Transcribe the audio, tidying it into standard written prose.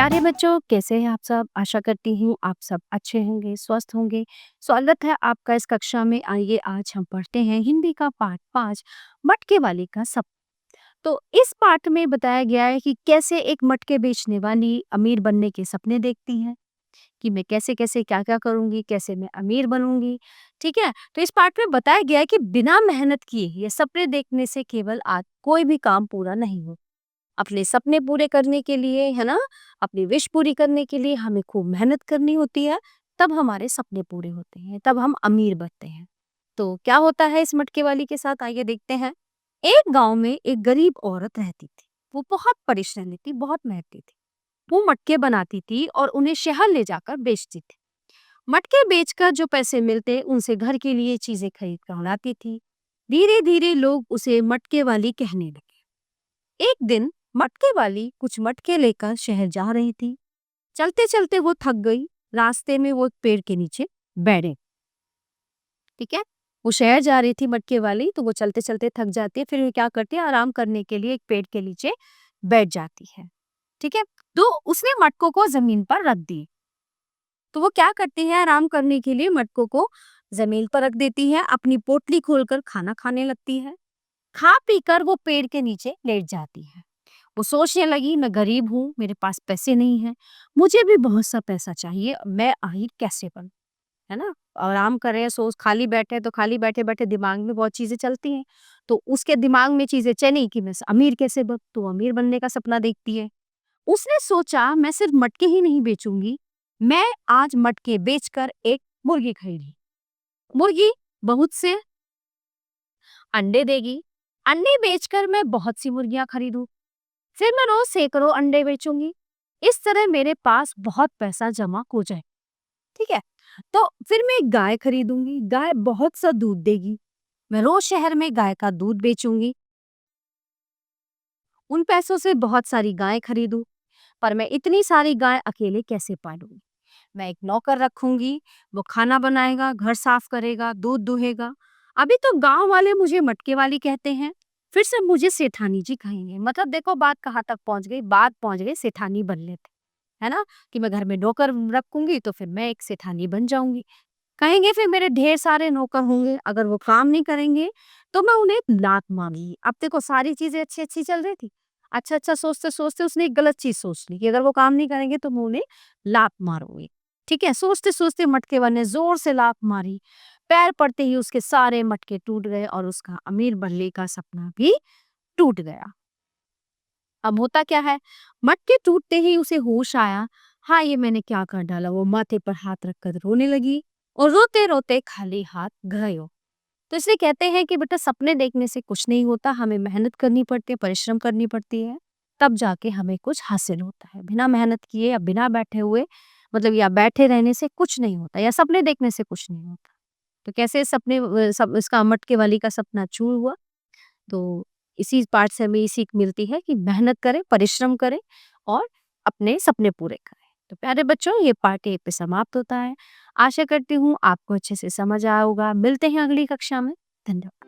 प्यारे बच्चों, कैसे हैं आप सब? आशा करती हूँ आप सब अच्छे होंगे, स्वस्थ होंगे। स्वागत है आपका इस कक्षा में। आइए आज हम पढ़ते हैं हिंदी का पाठ 5, मटके वाली का सपना। तो इस पाठ में बताया गया है कि कैसे एक मटके बेचने वाली अमीर बनने के सपने देखती है, कि मैं कैसे-कैसे, क्या-क्या करूँगी, कैसे मैं अमीर बनूँगी, ठीक है? तो इस पाठ में बताया गया है कि बिना मेहनत किए ये सपने देखने से केवल आज कोई भी काम पूरा नहीं होता। अपने सपने पूरे करने के लिए, है ना, अपनी विश पूरी करने के लिए हमें खूब मेहनत करनी होती है, तब हमारे सपने पूरे होते हैं, तब हम अमीर बनते हैं। तो क्या होता है इस मटके वाली के साथ, आइए देखते हैं। एक गांव में एक गरीब औरत रहती थी। वो बहुत परिश्रमी थी, बहुत मेहनती थी। वो मटके बनाती थी और उन्हें शहर ले जाकर बेचती थी। मटके बेचकर जो पैसे मिलते उनसे घर के लिए चीजें खरीद कर लाती थी। धीरे धीरे लोग उसे मटके वाली कहने लगे। एक दिन मटके वाली कुछ मटके लेकर शहर जा रही थी। चलते चलते वो थक गई। रास्ते में वो एक पेड़ के नीचे बैठ गई। ठीक है, वो शहर जा रही थी मटके वाली, तो वो चलते चलते थक जाती है। फिर वो क्या करती है, आराम करने के लिए एक पेड़ के नीचे बैठ जाती है। ठीक है, तो उसने मटकों को जमीन पर रख दी। तो वो क्या करती है, आराम करने के लिए मटकों को जमीन पर रख देती है, अपनी पोटली खोलकर खाना खाने लगती है। खा पीकर वो पेड़ के नीचे लेट जाती है। वो सोचने लगी, मैं गरीब हूँ, मेरे पास पैसे नहीं हैं, मुझे भी बहुत सा पैसा चाहिए, मैं अमीर कैसे बनूं, है ना? आराम कर रहे हैं, सोच खाली बैठे हैं, तो खाली बैठे बैठे दिमाग में बहुत चीजें चलती हैं। तो उसके दिमाग में चीजें चली कि मैं अमीर कैसे बन, तो अमीर बनने का सपना देखती है। उसने सोचा, मैं सिर्फ मटके ही नहीं बेचूंगी, मैं आज मटके बेचकर एक मुर्गी खरीदी। मुर्गी बहुत से अंडे देगी। अंडे बेचकर मैं बहुत सी मुर्गियां खरीदूं। फिर मैं रोज सैकड़ों अंडे बेचूंगी। इस तरह मेरे पास बहुत पैसा जमा हो जाए। ठीक है, तो फिर मैं एक गाय खरीदूंगी। गाय बहुत सा दूध देगी। मैं रोज शहर में गाय का दूध बेचूंगी। उन पैसों से बहुत सारी गाय खरीदूं। पर मैं इतनी सारी गाय अकेले कैसे पालूंगी? मैं एक नौकर रखूंगी। वो खाना बनाएगा, घर साफ करेगा, दूध दुहेगा। अभी तो गांव वाले मुझे मटके वाली कहते हैं, फिर से मुझे सेठानी जी कहेंगे। मतलब देखो बात कहाँ तक पहुंच गई, बात पहुंच गई सेठानी बनने तक, है ना? कि मैं घर में नौकर रखूंगी तो फिर मैं एक सेठानी बन जाऊंगी। कहेंगे फिर मेरे ढेर सारे नौकर होंगे, अगर वो काम नहीं करेंगे तो मैं उन्हें लात मारूंगी। अब देखो सारी चीजें अच्छी अच्छी चल रही थी। अच्छा अच्छा सोचते सोचते उसने एक गलत चीज सोच ली कि अगर वो काम नहीं करेंगे तो मैं उन्हें लात मारूंगी। ठीक है, सोचते सोचते मटके वाले ने जोर से लात मारी। पैर पड़ते ही उसके सारे मटके टूट गए और उसका अमीर बनने का सपना भी टूट गया। अब होता क्या है, मटके टूटते ही उसे होश आया। हाँ, ये मैंने क्या कर डाला। वो माथे पर हाथ रखकर रोने लगी और रोते रोते खाली हाथ गए हो। तो इसलिए कहते हैं कि बेटा सपने देखने से कुछ नहीं होता, हमें मेहनत करनी पड़ती है, परिश्रम करनी पड़ती है, तब जाके हमें कुछ हासिल होता है। बिना मेहनत किए या बिना बैठे हुए, मतलब या बैठे रहने से कुछ नहीं होता, या सपने देखने से कुछ नहीं होता। तो कैसे सपने सब इसका मटके वाली का सपना चूर हुआ। तो इसी पाठ से हमें ये सीख मिलती है कि मेहनत करें, परिश्रम करें और अपने सपने पूरे करें। तो प्यारे बच्चों, ये पाठ यहीं पे समाप्त होता है। आशा करती हूँ आपको अच्छे से समझ आया होगा। मिलते हैं अगली कक्षा में। धन्यवाद।